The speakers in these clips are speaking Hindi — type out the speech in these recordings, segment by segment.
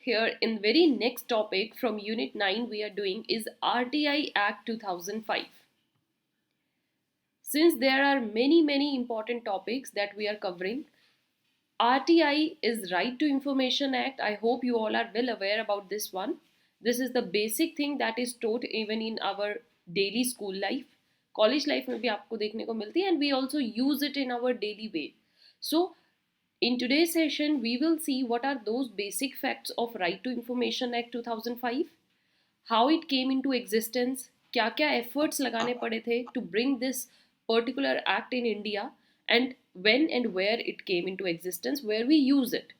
here in very next topic from unit 9 we are doing is RTI Act 2005. Since there are many important topics that we are covering, RTI is Right to Information Act. I hope you all are well aware about this one. This is the basic thing that is taught even in our daily school life. College life में भी आपको देखने को मिलती है and we also use it in our daily way. So in today's session, we will see what are those basic facts of Right to Information Act 2005, how it came into existence, क्या क्या efforts लगाने पड़े थे to bring this particular act in India, and when and where it came into existence, where we use it.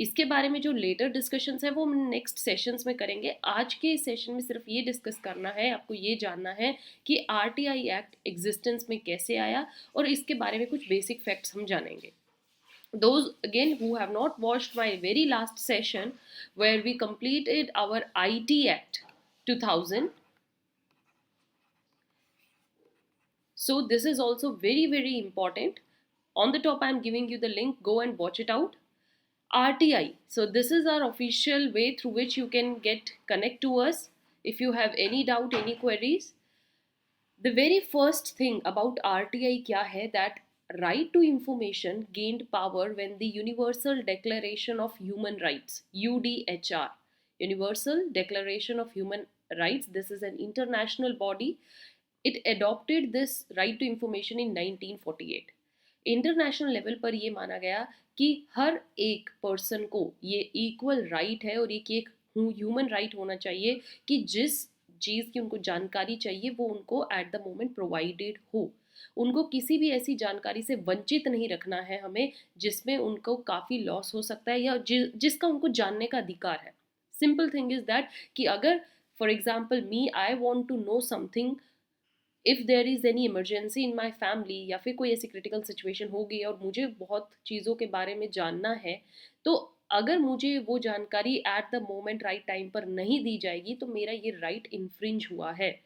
इसके बारे में जो लेटर डिस्कशंस है वो हम नेक्स्ट सेशंस में करेंगे. आज के सेशन में सिर्फ ये डिस्कस करना है, आपको ये जानना है कि आरटीआई एक्ट एग्जिस्टेंस में कैसे आया और इसके बारे में कुछ बेसिक फैक्ट्स हम जानेंगे. Those again who have not watched my very last session where we completed our IT Act 2000, so this is also very important. On the top I am giving you the link, go and watch it out. RTI, so this is our official way through which you can get connect to us if you have any doubt, any queries. The very first thing about RTI kya hai, that right to information gained power when the Universal Declaration of Human Rights, UDHR, Universal Declaration of Human Rights, this is an international body, it adopted this right to information in 1948. International level पर ये माना गया कि हर एक पर्सन को ये इक्वल राइट है और एक ह्यूमन राइट होना चाहिए कि जिस चीज़ की उनको जानकारी चाहिए वो उनको एट द मोमेंट प्रोवाइडेड हो. उनको किसी भी ऐसी जानकारी से वंचित नहीं रखना है हमें जिसमें उनको काफ़ी लॉस हो सकता है या जिसका उनको जानने का अधिकार है. सिंपल थिंग इज़ दैट कि अगर for example me I want to know something, if there is any emergency in my family या फिर कोई ऐसी क्रिटिकल सिचुएशन हो गई और मुझे बहुत चीज़ों के बारे में जानना है, तो अगर मुझे वो जानकारी at the moment right time पर नहीं दी जाएगी तो मेरा ये राइट इन्फ्रिंज हुआ है.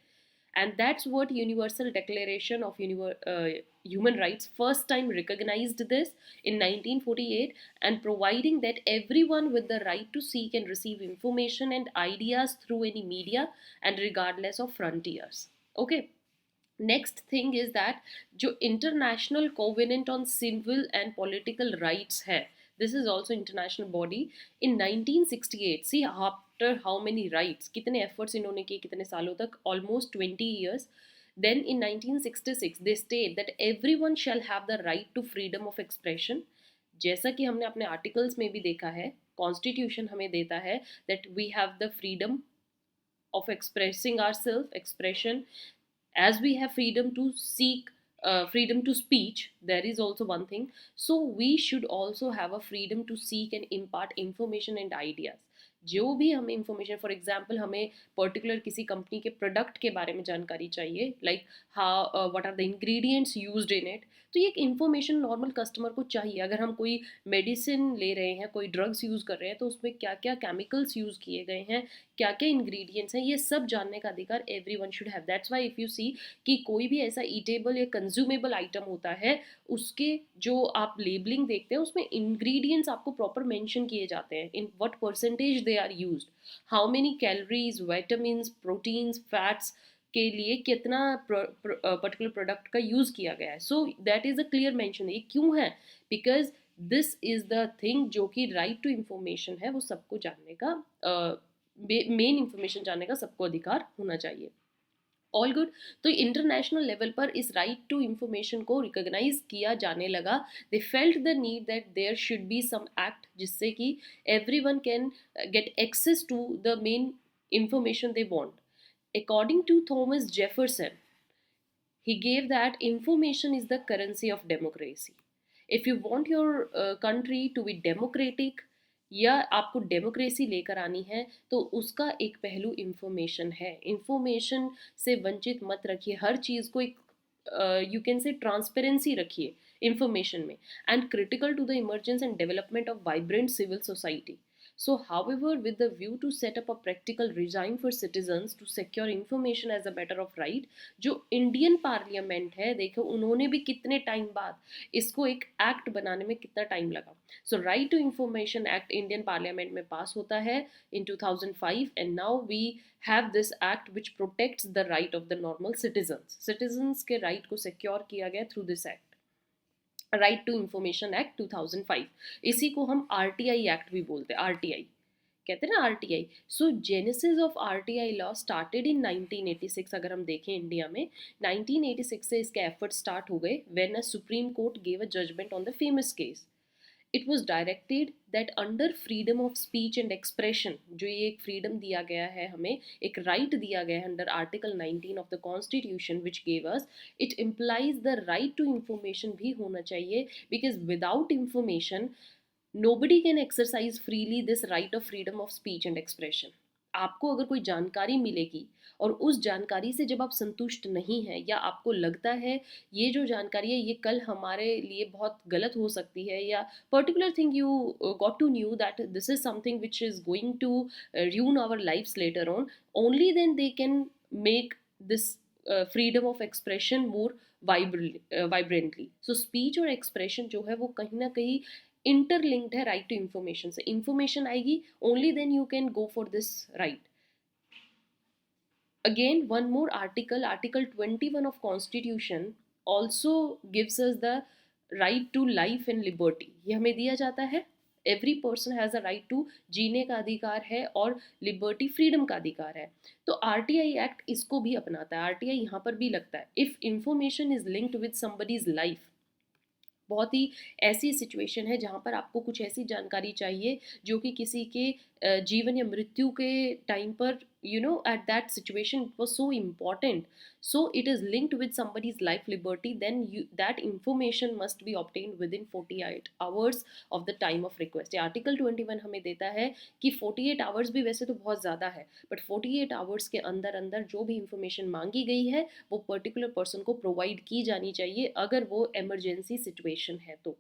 And that's what Universal Declaration of Human Rights first time recognized this in 1948 and providing that everyone with the right to seek and receive information and ideas through any media and regardless of frontiers. Okay. Next thing is that जो International Covenant on Civil and Political Rights है, this is also international body in 1968. See after how many rights, कितने efforts इन्होंने किए कितने सालों तक, almost 20 years. Then in 1966 they state that everyone shall have the right to freedom of expression. जैसा कि हमने अपने आर्टिकल्स में भी देखा है, कॉन्स्टिट्यूशन हमें देता है that we have the freedom of expressing ourselves, expression, as we have freedom to seek, freedom to speech, there is also one thing, so we should also have a freedom to seek and impart information and ideas. जो भी हमें इंफॉर्मेशन, फॉर एग्जांपल हमें पर्टिकुलर किसी कंपनी के प्रोडक्ट के बारे में जानकारी चाहिए, like how what are the ingredients used in it, तो ये एक इन्फॉर्मेशन नॉर्मल कस्टमर को चाहिए. अगर हम कोई मेडिसिन ले रहे हैं, कोई ड्रग्स यूज़ कर रहे हैं, तो उसमें क्या क्या केमिकल्स यूज़ किए गए हैं, क्या क्या इंग्रेडिएंट्स हैं, ये सब जानने का अधिकार everyone should have. That's why if you see कि कोई भी ऐसा ईटेबल या कंज्यूमेबल आइटम होता है, उसके जो आप लेबलिंग देखते हैं उसमें इंग्रेडिएंट्स आपको प्रॉपर मेंशन किए जाते हैं, in what percentage they are used, how many calories, vitamins, proteins, fats के लिए कितना पर्टिकुलर प्रोडक्ट का यूज़ किया गया है. So that is a clear mention. ये क्यों है? Because this is the thing जो कि राइट टू इंफॉर्मेशन है, वो सबको जानने का, मेन इंफॉर्मेशन जानने का सबको अधिकार होना चाहिए. All good. तो इंटरनेशनल लेवल पर इस राइट टू इंफॉर्मेशन को रिकॉग्नाइज किया जाने लगा. They felt the need that there should be some act जिससे कि everyone can get access to the main information they want. According to Thomas Jefferson, he gave that information is the currency of democracy. If you want your country to be democratic, या आपको डेमोक्रेसी लेकर आनी है, तो उसका एक पहलू इंफॉर्मेशन है. इंफॉर्मेशन से वंचित मत रखिए, हर चीज़ को एक यू कैन से ट्रांसपेरेंसी रखिए इंफॉर्मेशन में. And critical to the emergence and development of vibrant civil society. So however, with the view to set up a practical regime for citizens to secure information as a matter of right, जो इंडियन पार्लियामेंट है, देखो उन्होंने भी कितने टाइम बाद इसको एक एक्ट बनाने में कितना टाइम लगा. So right to information act Indian parliament में पास होता है in 2005, and now we have this act which protects the right of the normal citizens के right को secure किया गया through this act, right to information act 2005. इसी को हम आरटीआई एक्ट भी बोलते हैं, आरटीआई कहते हैं ना, RTI. So genesis of RTI law started in 1986. अगर हम देखें इंडिया में 1986 से इसके एफर्ट स्टार्ट हो गए when a Supreme Court gave a judgement on the famous case. It was directed that under freedom of speech and expression, जो ये एक फ्रीडम दिया गया है हमें, एक राइट दिया गया है under article 19 of the constitution which gave us, it implies the right to information भी होना चाहिए, because without information nobody can exercise freely this right of freedom of speech and expression. आपको अगर कोई जानकारी मिलेगी और उस जानकारी से जब आप संतुष्ट नहीं हैं, या आपको लगता है ये जो जानकारी है ये कल हमारे लिए बहुत गलत हो सकती है, या particular thing you got to knew that this is something which is going to ruin our lives later on, only then they can make this freedom of expression more vibrantly. So speech और expression जो है वो कहीं ना कहीं इंटरलिंक्ड है राइट टू इंफॉर्मेशन से. इंफॉर्मेशन आएगी only then you can go for this right. Again one more article, article 21 of constitution also gives us the right to life and liberty. ये हमें दिया जाता है. Every person has a right to जीने का अधिकार है और लिबर्टी फ्रीडम का अधिकार है. तो आरटीआई एक्ट इसको भी अपनाता है. आरटीआई यहाँ पर भी लगता है if information is linked with somebody's life. बहुत ही ऐसी सिचुएशन है जहाँ पर आपको कुछ ऐसी जानकारी चाहिए जो कि किसी के जीवन या मृत्यु के टाइम पर at that situation it was so important, so it is linked with somebody's life liberty, then that information must be obtained within 48 hours of the time of request. Article 21 हमें देता है कि 48 आवर्स भी वैसे तो बहुत ज़्यादा है, बट 48 आवर्स के अंदर अंदर जो भी इंफॉर्मेशन मांगी गई है वो पर्टिकुलर पर्सन को प्रोवाइड की जानी चाहिए अगर वो इमरजेंसी सिचुएशन है तो.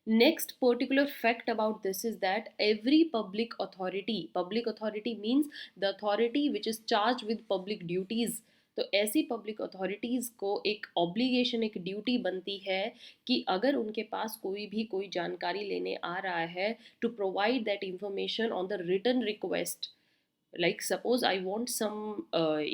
Next particular fact about this is that every public authority means the authority which is charged with public duties. तो ऐसी पब्लिक अथॉरिटीज़ को एक ऑब्लिगेशन, एक ड्यूटी बनती है कि अगर उनके पास कोई जानकारी लेने आ रहा है to provide that information on the written request. Like suppose I want some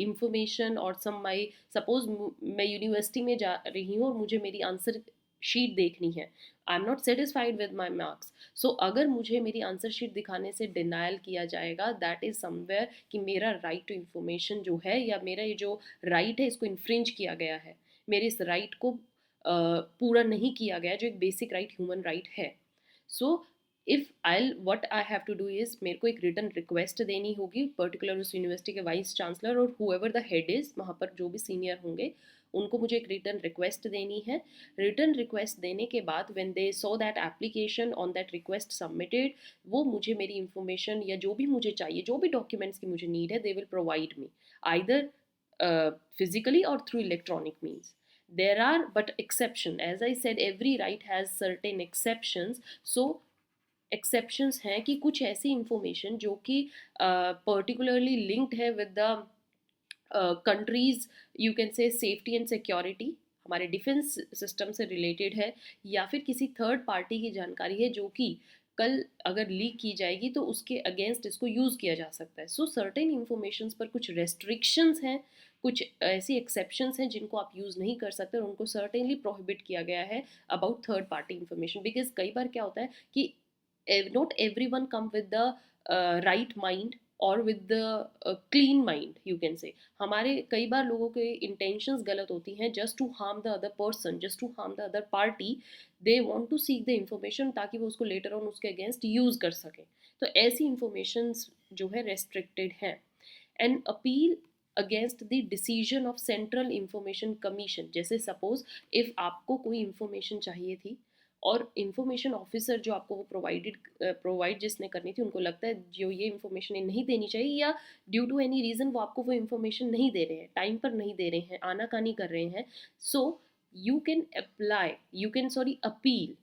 information और सपोज मैं यूनिवर्सिटी में जा रही हूँ और मुझे मेरी आंसर शीट देखनी है. I am not satisfied with my marks. So अगर मुझे मेरी आंसर शीट दिखाने से डिनायल किया जाएगा, दैट इज समवेयर कि मेरा राइट टू इंफॉर्मेशन जो है या मेरा ये जो राइट है इसको इन्फ्रिंज किया गया है, मेरे इस राइट को पूरा नहीं किया गया जो एक बेसिक राइट, ह्यूमन राइट है. So if I what I have to do is, मेरे को एक रिटर्न रिक्वेस्ट देनी होगी पर्टिकुलर उस यूनिवर्सिटी के वाइस चांसलर और हुएवर द हेड इज़, वहाँ पर जो भी सीनियर होंगे उनको मुझे एक रिटर्न रिक्वेस्ट देनी है. रिटर्न रिक्वेस्ट देने के बाद when they saw that application on that request submitted, वो मुझे मेरी इंफॉर्मेशन या जो भी मुझे चाहिए, जो भी डॉक्यूमेंट्स की मुझे नीड है, they will provide me either physically or through electronic means. There are but exception, as I said every right has certain exceptions. So exceptions हैं कि कुछ ऐसी इंफॉर्मेशन जो कि पर्टिकुलरली लिंक्ड है with the countries, you can से सेफ्टी एंड सिक्योरिटी, हमारे डिफेंस सिस्टम से रिलेटेड है, या फिर किसी थर्ड पार्टी की जानकारी है जो कि कल अगर लीक की जाएगी तो उसके अगेंस्ट इसको यूज़ किया जा सकता है. सो सर्टेन इंफॉर्मेशंस पर कुछ रेस्ट्रिक्शंस हैं, कुछ ऐसी एक्सेप्शंस हैं जिनको आप यूज़ नहीं कर सकते और उनको सर्टेनली प्रोहिबिट किया गया है about third party information. Because कई बार क्या होता है कि not everyone come with the right mind or with the clean mind, you can say. हमारे कई बार लोगों के intentions गलत होती हैं, just to harm the other person, just to harm the other party. they want to seek the information ताकि वो उसको later on उसके against use कर सकें. तो ऐसी informations जो है restricted हैं. and appeal against the decision of central information commission. जैसे सपोज इफ़ आपको कोई इंफॉर्मेशन चाहिए थी और इन्फॉर्मेशन ऑफिसर जो आपको वो प्रोवाइड जिसने करनी थी, उनको लगता है जो ये इन्फॉर्मेशन नहीं देनी चाहिए या ड्यू टू एनी रीज़न वो आपको वो इन्फॉर्मेशन नहीं दे रहे हैं, टाइम पर नहीं दे रहे हैं, आनाकानी कर रहे हैं. So you can appeal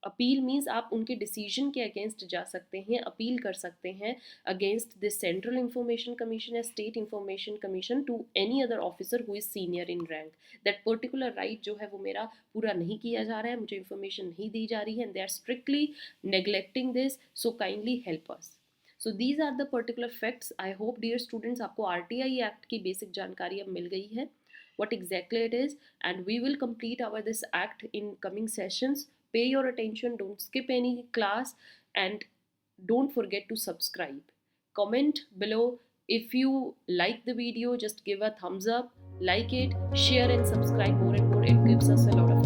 appeal means आप उनके डिसीजन के अगेंस्ट जा सकते हैं, अपील कर सकते हैं against this central information commission या state information commission to any other officer who is senior in rank, that particular right जो है वो मेरा पूरा नहीं किया जा रहा है, मुझे इंफॉर्मेशन नहीं दी जा रही है, and they are strictly neglecting this, so kindly help us. So these are the particular facts. I hope dear students आपको RTI Act की basic जानकारी अब मिल गई है, what exactly it is, and we will complete our this act in coming sessions. Pay your attention, don't skip any class, and don't forget to subscribe. Comment below if you like the video, just give a thumbs up, like it, share and subscribe more and more. It gives us a lot of